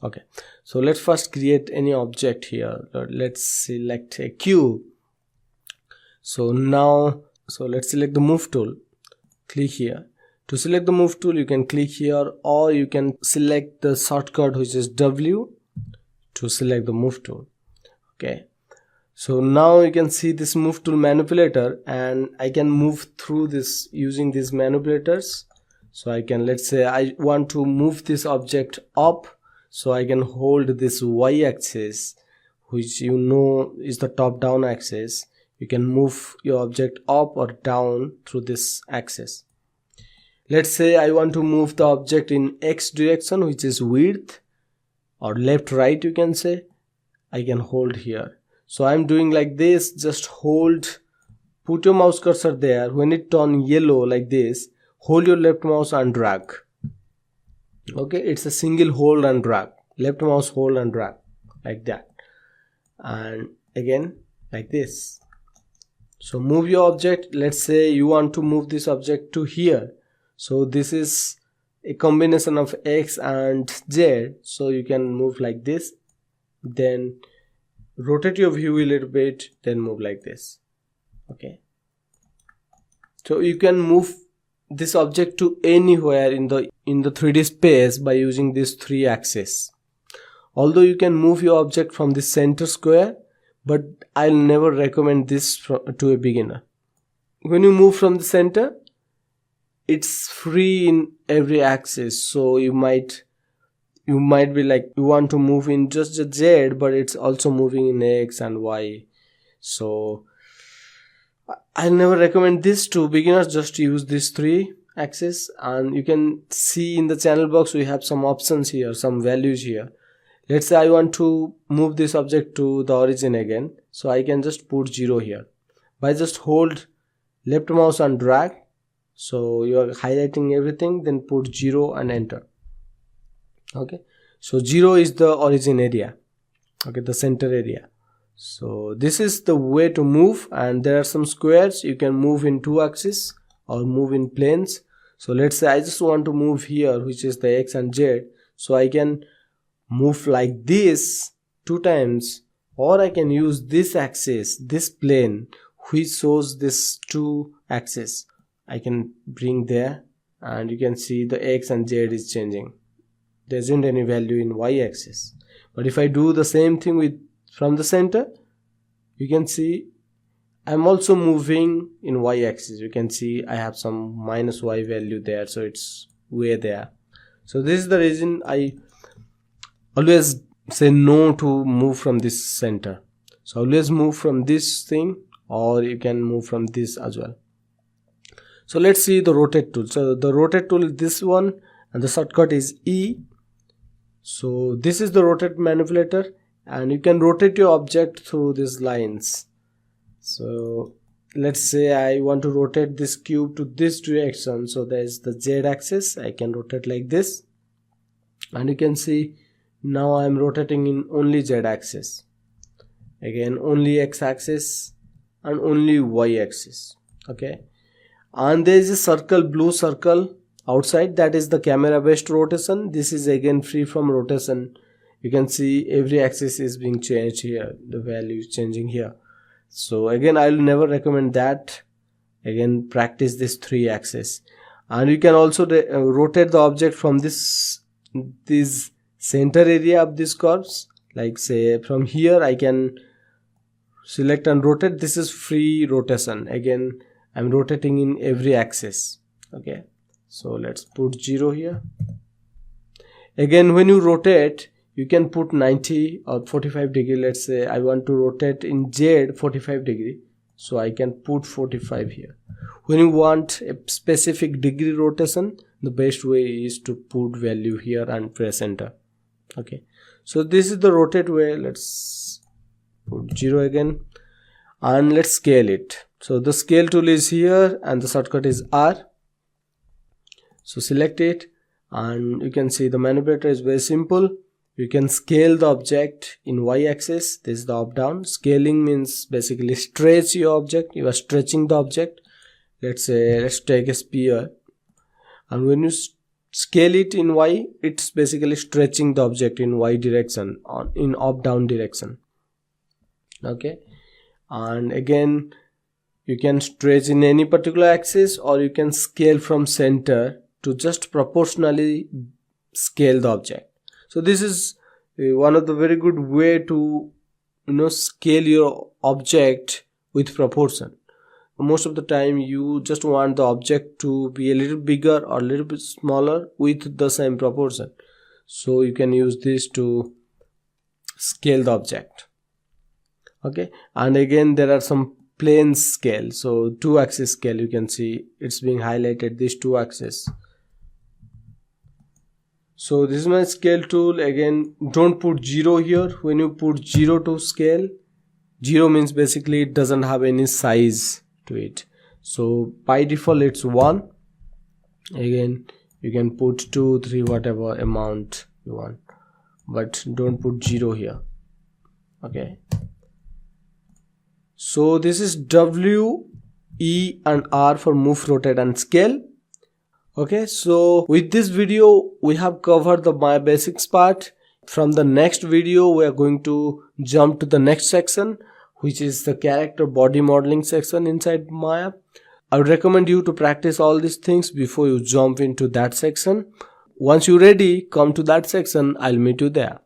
Okay, so let's first create any object here. Let's select a cube. So now, let's select the move tool, click here. To select the move tool, you can click here, or you can select the shortcut which is W to select the move tool. Okay, so now you can see this move tool manipulator, and I can move through this using these manipulators. So I can, let's say I want to move this object up, so I can hold this Y axis, which you know is the top down axis. You can move your object up or down through this axis. Let's say I want to move the object in X direction, which is width, or left right you can say. I can hold here. So I'm doing like this, just hold, put your mouse cursor there. When it turns yellow like this, hold your left mouse and drag. Okay, it's a single hold and drag, left mouse hold and drag, like that. And again like this. So move your object. Let's say you want to move this object to here. So this is a combination of X and Z, so you can move like this, then rotate your view a little bit, then move like this. Okay, so you can move this object to anywhere in the 3D space by using these 3 axes. Although you can move your object from the center square, but I'll never recommend this to a beginner. When you move from the center, it's free in every axis, so you might be like, you want to move in just the Z, but it's also moving in X and Y. So I never recommend this to beginners. Just use these 3 axes, and you can see in the channel box we have some options here, some values here. Let's say I want to move this object to the origin again, so I can just put 0 here by just hold left mouse and drag. So you are highlighting everything, then put 0 and enter. Okay, so 0 is the origin area, okay, the center area. So this is the way to move, and there are some squares. You can move in 2 axes or move in planes. So let's say I just want to move here, which is the X and Z, so I can move like this 2 times, or I can use this axis, this plane which shows this 2 axes. I can bring there, and you can see the X and Z is changing. There isn't any value in Y axis. But if I do the same thing from the center, you can see I'm also moving in Y axis. You can see I have some minus Y value there, so it's way there. So this is the reason I always say no to move from this center. So always move from this thing, or you can move from this as well. So let's see the rotate tool. So the rotate tool is this one, and the shortcut is E. So this is the rotate manipulator, and you can rotate your object through these lines. So let's say I want to rotate this cube to this direction. So there's the Z axis. I can rotate like this, and you can see now I'm rotating in only Z axis. Again, only X axis and only Y axis. Okay, and there is a circle, blue circle outside, that is the camera based rotation. This is again free from rotation. You can see every axis is being changed here, the value is changing here. So again, I will never recommend that. Again, practice this 3 axis, and you can also rotate the object from this center area of these curves. Like say from here I can select and rotate. This is free rotation. Again, I'm rotating in every axis. Okay, so let's put 0 here. Again, when you rotate, you can put 90 or 45 degree. Let's say I want to rotate in Z 45 degree, so I can put 45 here. When you want a specific degree rotation, the best way is to put value here and press enter. Okay, so this is the rotate way. Let's put 0 again, and let's scale it. So the scale tool is here, and the shortcut is R. So select it, and you can see the manipulator is very simple. You can scale the object in Y axis. This is the up down. Scaling means basically stretch your object. You are stretching the object. Let's say, let's take a sphere, and when you scale it in Y, it's basically stretching the object in Y direction, in up down direction. Okay, and again you can stretch in any particular axis, or you can scale from center to just proportionally scale the object. So this is one of the very good way to scale your object with proportion. Most of the time you just want the object to be a little bigger or a little bit smaller with the same proportion, so you can use this to scale the object. Okay, and again there are some plane scale, so 2-axis scale. You can see it's being highlighted, these 2 axes. So this is my scale tool. Again, don't put 0 here. When you put 0 to scale, 0 means basically it doesn't have any size to it. So by default it's 1. Again, you can put 2, 3, whatever amount you want, but don't put 0 here. Okay, so this is W, E and R for move, rotate and scale. Okay, so with this video we have covered the Maya basics part. From the next video we are going to jump to the next section, which is the character body modeling section inside Maya. I would recommend you to practice all these things before you jump into that section. Once you're ready, come to that section. I'll meet you there.